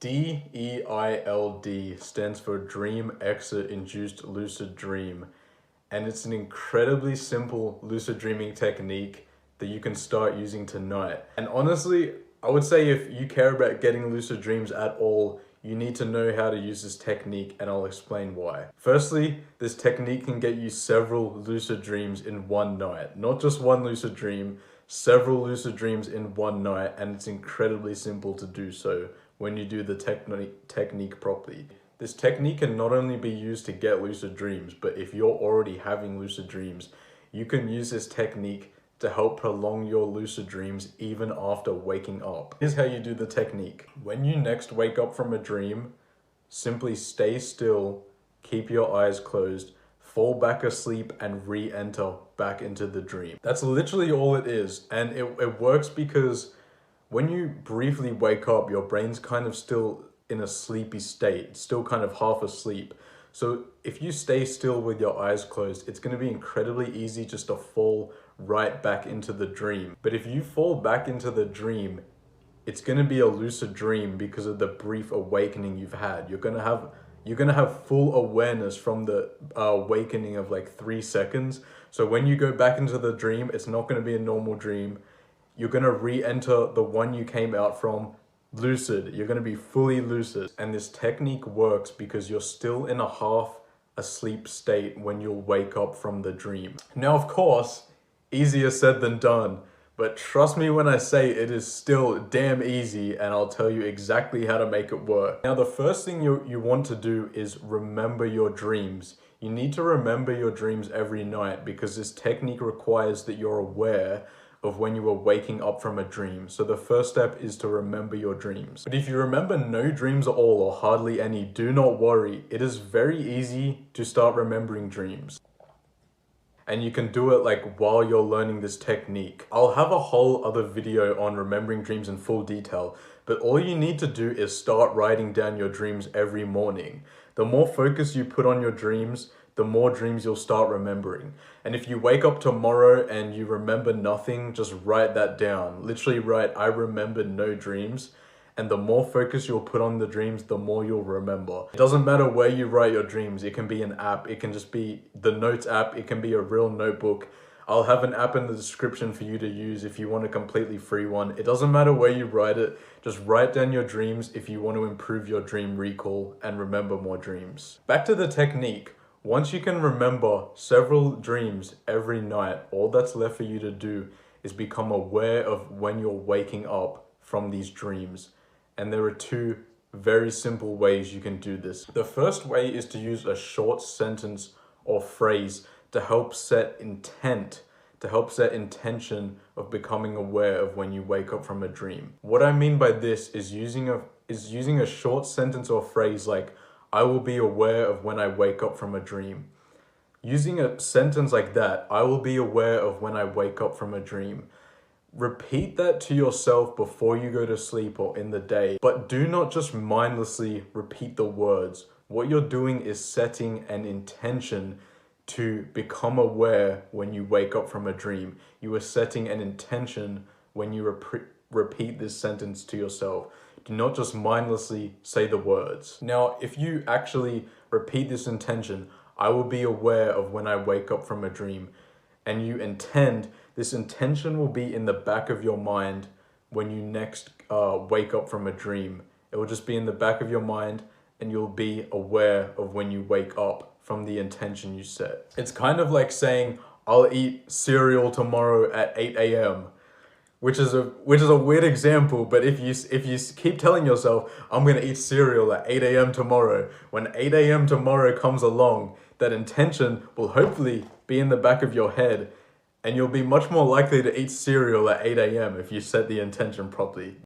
DEILD stands for Dream Exit Induced Lucid Dream, and it's an incredibly simple lucid dreaming technique that you can start using tonight. And honestly, I would say if you care about getting lucid dreams at all, you need to know how to use this technique, and I'll explain why. Firstly, this technique can get you several lucid dreams in one night. Not just one lucid dream, several lucid dreams in one night, and it's incredibly simple to do so when you do the technique properly. This technique can not only be used to get lucid dreams, but if you're already having lucid dreams, you can use this technique to help prolong your lucid dreams even after waking up. Here's how you do the technique. When you next wake up from a dream, simply stay still, keep your eyes closed, fall back asleep, and re-enter back into the dream. That's literally all it is, and it works because when you briefly wake up, your brain's kind of still in a sleepy state, still kind of half asleep. So if you stay still with your eyes closed, it's going to be incredibly easy just to fall right back into the dream. But if you fall back into the dream, it's going to be a lucid dream because of the brief awakening you've had. You're going to have full awareness from the awakening of like 3 seconds. So when you go back into the dream, it's not going to be a normal dream. You're going to re-enter the one you came out from lucid. You're going to be fully lucid. And this technique works because you're still in a half asleep state when you'll wake up from the dream. Now, of course, easier said than done, but trust me when I say it is still damn easy, and I'll tell you exactly how to make it work. Now, the first thing you want to do is remember your dreams. You need to remember your dreams every night because this technique requires that you're aware of when you are waking up from a dream. So the first step is to remember your dreams. But if you remember no dreams at all or hardly any, do not worry. It is very easy to start remembering dreams. And you can do it like while you're learning this technique. I'll have a whole other video on remembering dreams in full detail, but all you need to do is start writing down your dreams every morning. The more focus you put on your dreams, the more dreams you'll start remembering. And if you wake up tomorrow and you remember nothing, just write that down. Literally write, I remember no dreams. And the more focus you'll put on the dreams, the more you'll remember. It doesn't matter where you write your dreams. It can be an app. It can just be the Notes app. It can be a real notebook. I'll have an app in the description for you to use if you want a completely free one. It doesn't matter where you write it. Just write down your dreams if you want to improve your dream recall and remember more dreams. Back to the technique. Once you can remember several dreams every night, all that's left for you to do is become aware of when you're waking up from these dreams. And there are 2 very simple ways you can do this. The first way is to use a short sentence or phrase to help set intent, to help set intention of becoming aware of when you wake up from a dream. What I mean by this is using a short sentence or phrase like, I will be aware of when I wake up from a dream. Using a sentence like that, I will be aware of when I wake up from a dream. Repeat that to yourself before you go to sleep or in the day, but do not just mindlessly repeat the words. What you're doing is setting an intention to become aware when you wake up from a dream. You are setting an intention when you repeat this sentence to yourself. Do not just mindlessly say the words. Now, if you actually repeat this intention, I will be aware of when I wake up from a dream, and you intend, this intention will be in the back of your mind when you next wake up from a dream. It will just be in the back of your mind, and you'll be aware of when you wake up from the intention you set. It's kind of like saying, I'll eat cereal tomorrow at 8 a.m. Which is a weird example, but if you keep telling yourself, I'm gonna eat cereal at 8 a.m. tomorrow, when 8 a.m. tomorrow comes along, that intention will hopefully be in the back of your head, and you'll be much more likely to eat cereal at 8 a.m. if you set the intention properly.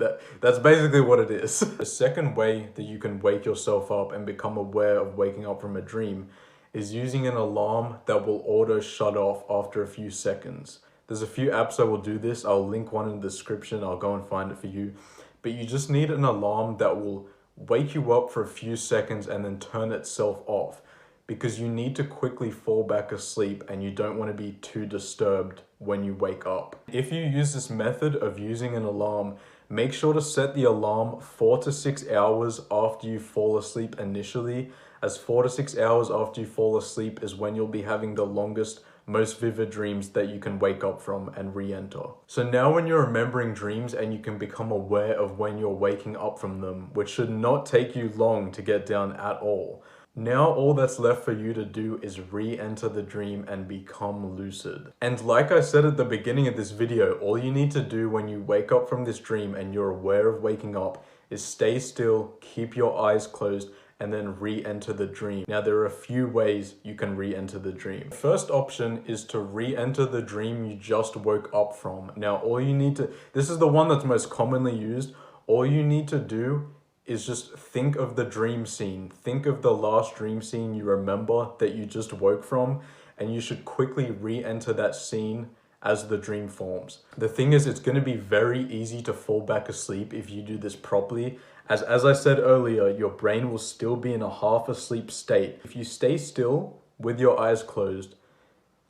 That's basically what it is. The second way that you can wake yourself up and become aware of waking up from a dream is using an alarm that will auto shut off after a few seconds. There's a few apps that will do this. I'll link one in the description. I'll go and find it for you. But you just need an alarm that will wake you up for a few seconds and then turn itself off, because you need to quickly fall back asleep and you don't want to be too disturbed when you wake up. If you use this method of using an alarm make sure to set the alarm 4 to 6 hours after you fall asleep initially, as 4 to 6 hours after you fall asleep is when you'll be having the longest, most vivid dreams that you can wake up from and re-enter. So now when you're remembering dreams and you can become aware of when you're waking up from them, which should not take you long to get down at all. Now all that's left for you to do is re-enter the dream and become lucid. And like I said at the beginning of this video, all you need to do when you wake up from this dream and you're aware of waking up is stay still, keep your eyes closed, and then re-enter the dream. Now there are a few ways you can re-enter the dream. The first option is to re-enter the dream you just woke up from. Now all you need to, this is the one that's most commonly used, all you need to do is just think of the dream scene. Think of the last dream scene you remember that you just woke from, and you should quickly re-enter that scene as the dream forms. The thing is, it's going to be very easy to fall back asleep if you do this properly. As I said earlier, your brain will still be in a half asleep state. If you stay still with your eyes closed,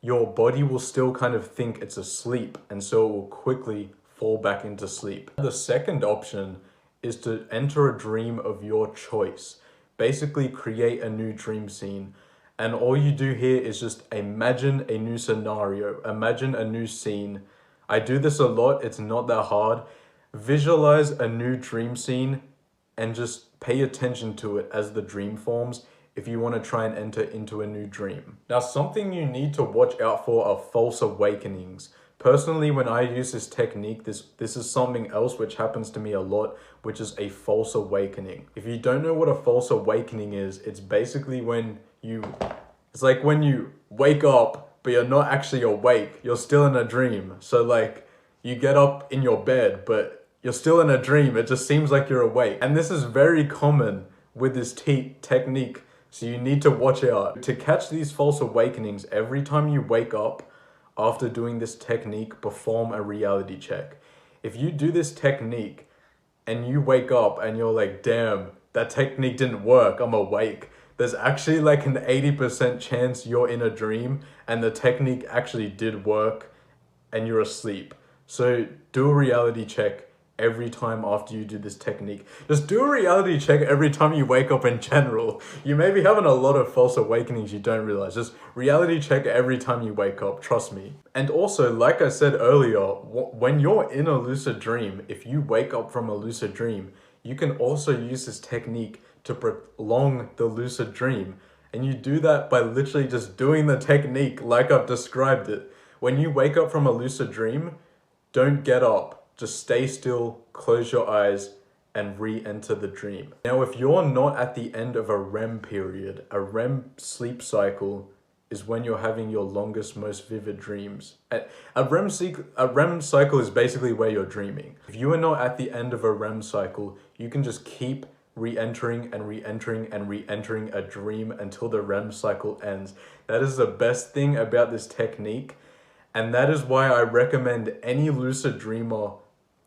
your body will still kind of think it's asleep, and so it will quickly fall back into sleep. The second option is to enter a dream of your choice. Basically create a new dream scene. And all you do here is just imagine a new scenario, imagine a new scene. I do this a lot, it's not that hard. Visualize a new dream scene and just pay attention to it as the dream forms if you want to try and enter into a new dream. Now, something you need to watch out for are false awakenings. Personally, when I use this technique, this is something else which happens to me a lot, which is a false awakening. If you don't know what a false awakening is, it's basically it's like when you wake up, but you're not actually awake. You're still in a dream. So like you get up in your bed, but you're still in a dream. It just seems like you're awake. And this is very common with this technique. So you need to watch out. To catch these false awakenings, every time you wake up, after doing this technique, perform a reality check. If you do this technique and you wake up and you're like, damn, that technique didn't work, I'm awake, there's actually like an 80% chance you're in a dream and the technique actually did work and you're asleep. So do a reality check every time after you do this technique. Just do a reality check every time you wake up in general. You may be having a lot of false awakenings you don't realize. Just reality check every time you wake up, trust me. And also, like I said earlier, when you're in a lucid dream, if you wake up from a lucid dream, you can also use this technique to prolong the lucid dream. And you do that by literally just doing the technique like I've described it. When you wake up from a lucid dream, don't get up. Just stay still, close your eyes, and re-enter the dream. Now, if you're not at the end of a REM period, a REM sleep cycle is when you're having your longest, most vivid dreams. A REM cycle is basically where you're dreaming. If you are not at the end of a REM cycle, you can just keep re-entering and re-entering and re-entering a dream until the REM cycle ends. That is the best thing about this technique. And that is why I recommend any lucid dreamer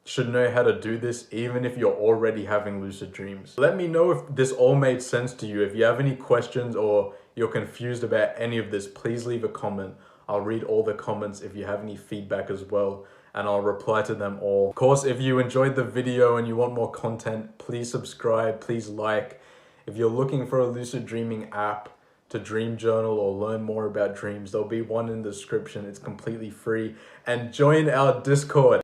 should know how to do this, even if you're already having lucid dreams. Let me know if this all made sense to you. If you have any questions or you're confused about any of this, please leave a comment. I'll read all the comments if you have any feedback as well, and I'll reply to them all. Of course, if you enjoyed the video and you want more content, please subscribe, please like. If you're looking for a lucid dreaming app to dream journal or learn more about dreams, there'll be one in the description. It's completely free. And join our Discord.